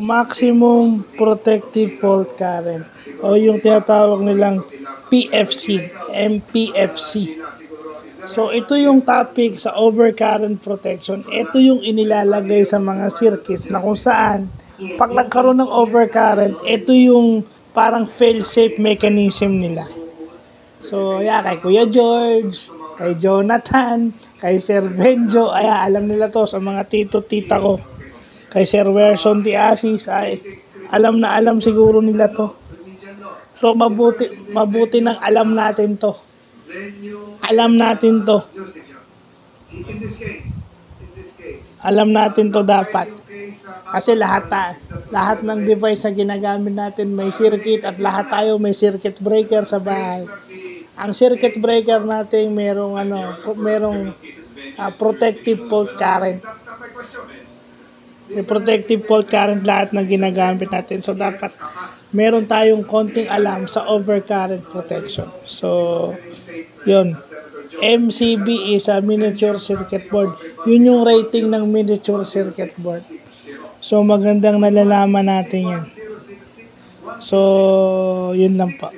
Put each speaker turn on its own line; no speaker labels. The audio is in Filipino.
Maximum Protective Fault Current o yung tinatawag nilang PFC, MPFC. So ito yung topic sa overcurrent protection. Ito yung inilalagay sa mga circuits na kung saan pag nagkaroon ng overcurrent, ito yung parang fail-safe mechanism nila. So kay Kuya George, kay Jonathan, kay Sir Benjo, alam nila to sa mga tito-tita ko. Kay Sir Werson Diasis, alam na alam siguro nila to. So mabuti nang alam natin to. Alam natin to. Alam natin to dapat. Kasi lahat ng device na ginagamit natin may circuit at lahat tayo may circuit breaker sa bahay. Ang circuit breaker natin merong protective fault current. May protective fault current lahat ng ginagamit natin. So, dapat meron tayong konting alam sa overcurrent protection. So, yun. MCB is a miniature circuit board. Yun yung rating ng miniature circuit board. So, magandang nalalaman natin yan. So, yun lang po.